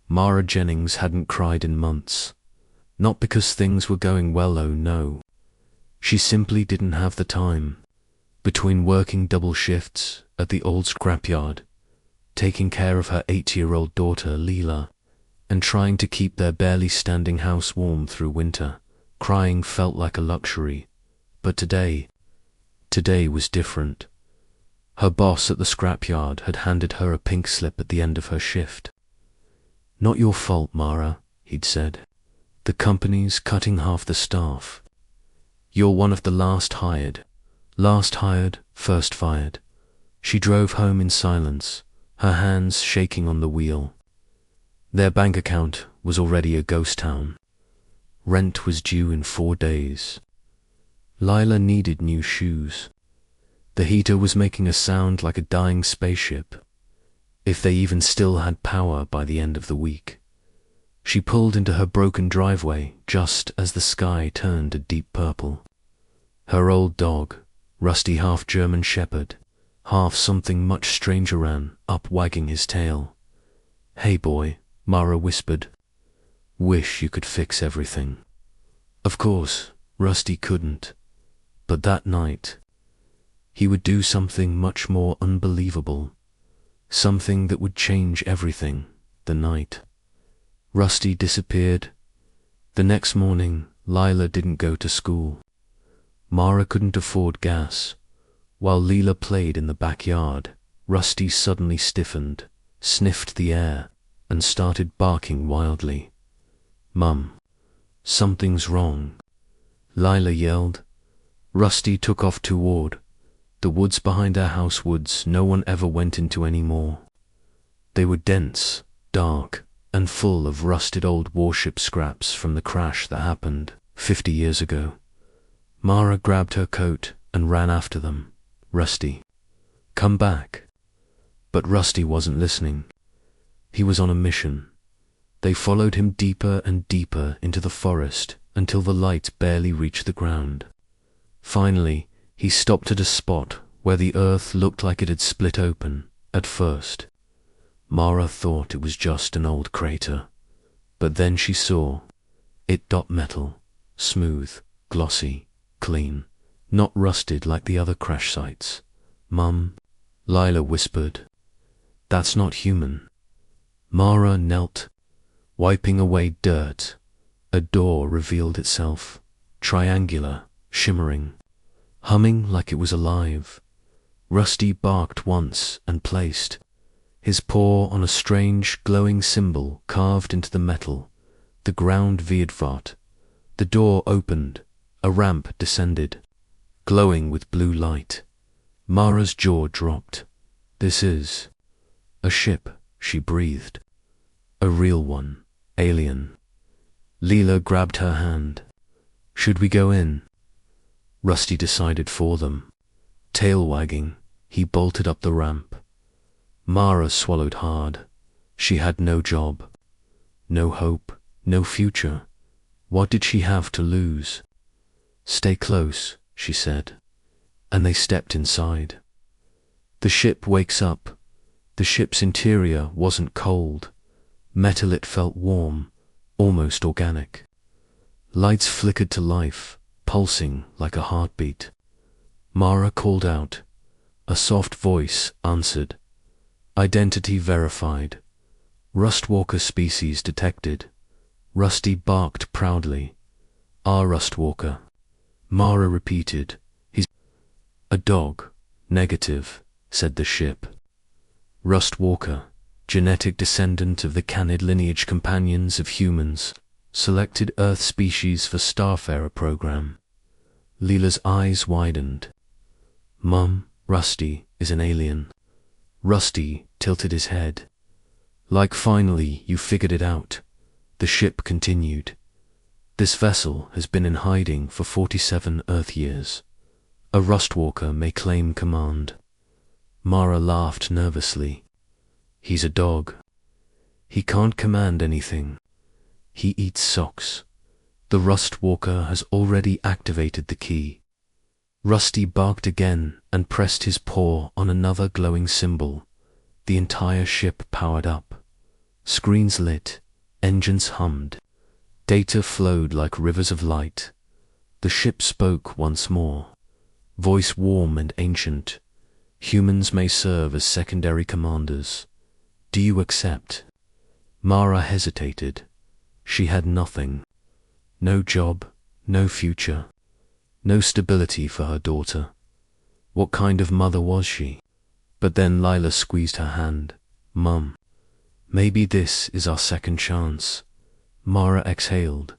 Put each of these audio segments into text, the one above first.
Mara Jennings hadn't cried in months. Not because things were going well, oh no. She simply didn't have the time. Between working double shifts at the old scrapyard, taking care of her 8-year-old daughter Leela, and trying to keep their barely standing house warm through winter, crying felt like a luxury. But today was different. Her boss at the scrapyard had handed her a pink slip at the end of her shift. "Not your fault, Mara," he'd said. "The company's cutting half the staff. You're one of the last hired, first fired." She drove home in silence, her hands shaking on the wheel. Their bank account was already a ghost town. Rent was due in 4 days. Lila needed new shoes. The heater was making a sound like a dying spaceship, if they even still had power by the end of the week. She pulled into her broken driveway just as the sky turned a deep purple. Her old dog, Rusty, half German shepherd, half something much stranger, ran up wagging his tail. "Hey boy," Mara whispered. "Wish you could fix everything." Of course, Rusty couldn't. But that night, he would do something much more unbelievable. Something that would change everything. The night Rusty disappeared. The next morning, Lila didn't go to school. Mara couldn't afford gas. While Leela played in the backyard, Rusty suddenly stiffened, sniffed the air, and started barking wildly. "Mum, something's wrong," Lila yelled. Rusty took off toward the woods behind our house, woods no one ever went into anymore. They were dense, dark, and full of rusted old warship scraps from the crash that happened 50 years ago. Mara grabbed her coat and ran after them. "Rusty, come back." But Rusty wasn't listening. He was on a mission. They followed him deeper and deeper into the forest until the light barely reached the ground. Finally, he stopped at a spot where the earth looked like it had split open. At first, Mara thought it was just an old crater, but then she saw it. Metal, smooth, glossy, clean, not rusted like the other crash sites. "Mum," Lila whispered, "that's not human." Mara knelt, wiping away dirt. A door revealed itself, triangular, shimmering, humming like it was alive. Rusty barked once and placed his paw on a strange, glowing symbol carved into the metal. The ground veered. The door opened. A ramp descended, glowing with blue light. Mara's jaw dropped. "This is a ship," she breathed. "A real one, alien." Leela grabbed her hand. "Should we go in?" Rusty decided for them. Tail wagging, he bolted up the ramp. Mara swallowed hard. She had no job, no hope, no future. What did she have to lose? "Stay close," she said, and they stepped inside. The ship wakes up. The ship's interior wasn't cold. Metal, it felt warm, almost organic. Lights flickered to life, pulsing like a heartbeat. Mara called out. A soft voice answered. "Identity verified. Rustwalker species detected." Rusty barked proudly. "Our Rustwalker." Mara repeated. "He's a dog." "Negative," said the ship. "Rustwalker, genetic descendant of the canid lineage, companions of humans, selected Earth species for Starfarer program." Leela's eyes widened. "Mum, Rusty is an alien." Rusty tilted his head. "Like, finally you figured it out." The ship continued. "This vessel has been in hiding for 47 Earth years. A Rustwalker may claim command." Mara laughed nervously. "He's a dog. He can't command anything. He eats socks. The Rustwalker has already activated the key." Rusty barked again and pressed his paw on another glowing symbol. The entire ship powered up. Screens lit, engines hummed, data flowed like rivers of light. The ship spoke once more, voice warm and ancient. Humans may serve as secondary commanders. Do you accept? Mara hesitated. She had nothing. No job, no future, no stability for her daughter. What kind of mother was she? But then Lila squeezed her hand. Mum, maybe this is our second chance. Mara exhaled.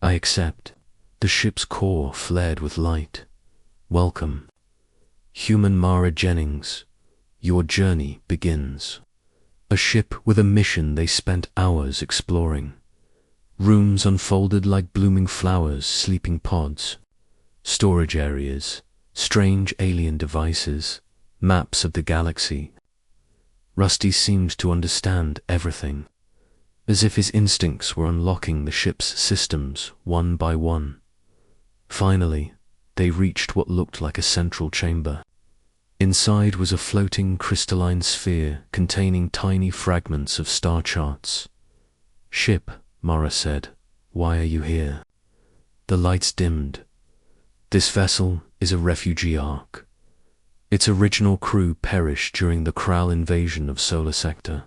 I accept. The ship's core flared with light. Welcome. Human Mara Jennings, your journey begins. A ship with a mission they spent hours exploring. Rooms unfolded like blooming flowers, sleeping pods. Storage areas, strange alien devices, maps of the galaxy. Rusty seemed to understand everything, as if his instincts were unlocking the ship's systems one by one. Finally, they reached what looked like a central chamber. Inside was a floating crystalline sphere containing tiny fragments of star charts. Ship, Mara said, why are you here? The lights dimmed. This vessel is a refugee ark. Its original crew perished during the Kral invasion of Solar Sector.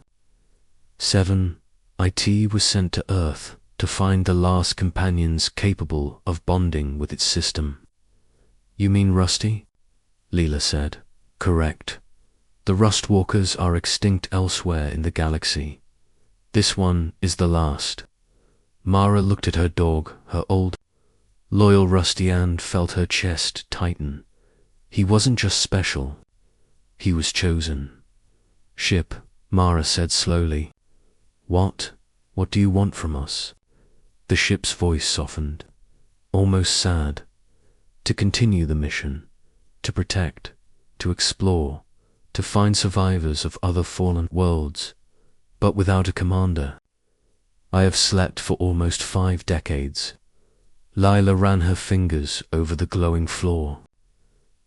7. IT was sent to Earth to find the last companions capable of bonding with its system. You mean Rusty? Leela said. Correct. The Rustwalkers are extinct elsewhere in the galaxy. This one is the last. Mara looked at her dog, her old, loyal Rusty, and felt her chest tighten. He wasn't just special. He was chosen. Ship, Mara said slowly. What do you want from us? The ship's voice softened, almost sad. To continue the mission, to protect, to explore, to find survivors of other fallen worlds, but without a commander. I have slept for almost 5 decades. Lila ran her fingers over the glowing floor.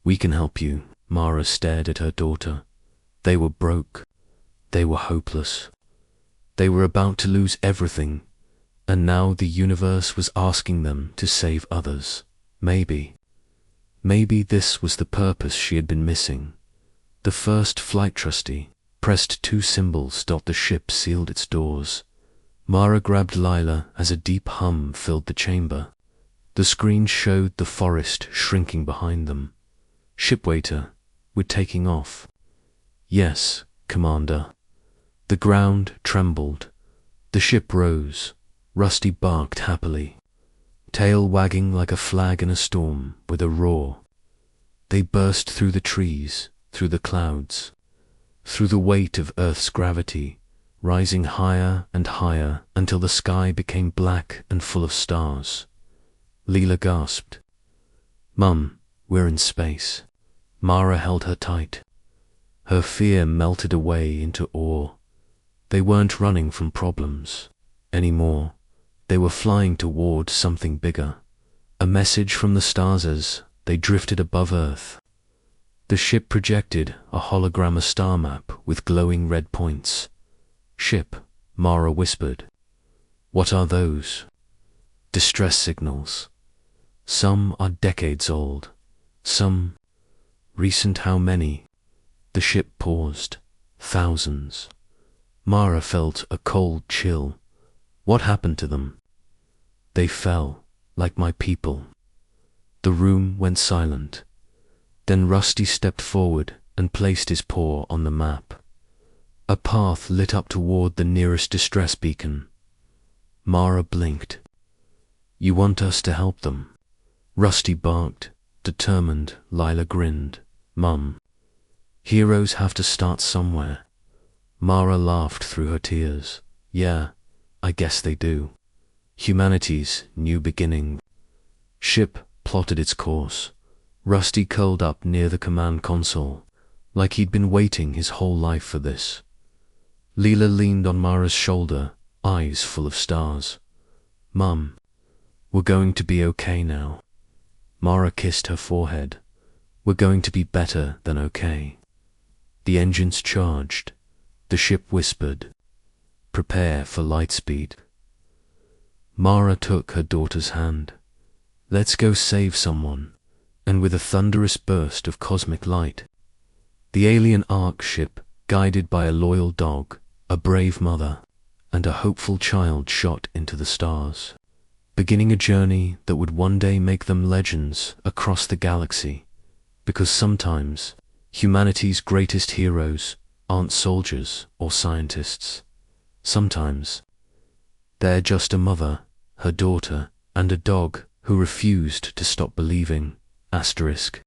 We can help you. Mara stared at her daughter. They were broke. They were hopeless. They were about to lose everything, and now the universe was asking them to save others. Maybe this was the purpose she had been missing. The first flight trustee pressed 2 symbols. The ship sealed its doors. Mara grabbed Lila as a deep hum filled the chamber. The screen showed the forest shrinking behind them. Shipwaiter, we're taking off. Yes, Commander. The ground trembled. The ship rose. Rusty barked happily, tail wagging like a flag in a storm. With a roar, they burst through the trees, through the clouds, through the weight of Earth's gravity, rising higher and higher until the sky became black and full of stars. Leela gasped. Mum, we're in space. Mara held her tight. Her fear melted away into awe. They weren't running from problems anymore. They were flying toward something bigger. A message from the stars as they drifted above Earth. The ship projected a hologram, a star map with glowing red points. Ship, Mara whispered. What are those? Distress signals. Some are decades old. Some recent. How many? The ship paused. Thousands. Mara felt a cold chill. What happened to them? They fell, like my people. The room went silent. Then Rusty stepped forward and placed his paw on the map. A path lit up toward the nearest distress beacon. Mara blinked. You want us to help them? Rusty barked, determined. Lila grinned. Mum, heroes have to start somewhere. Mara laughed through her tears. Yeah, I guess they do. Humanity's new beginning. Ship plotted its course. Rusty curled up near the command console, like he'd been waiting his whole life for this. Leela leaned on Mara's shoulder, eyes full of stars. Mum, we're going to be okay now. Mara kissed her forehead. We're going to be better than okay. The engines charged. The ship whispered. prepare for lightspeed. Mara took her daughter's hand. Let's go save someone. And with a thunderous burst of cosmic light, the alien Ark ship, guided by a loyal dog, a brave mother, and a hopeful child, shot into the stars, beginning a journey that would one day make them legends across the galaxy. Because sometimes humanity's greatest heroes aren't soldiers or scientists. Sometimes they're just a mother, her daughter, and a dog who refused to stop believing. Asterisk.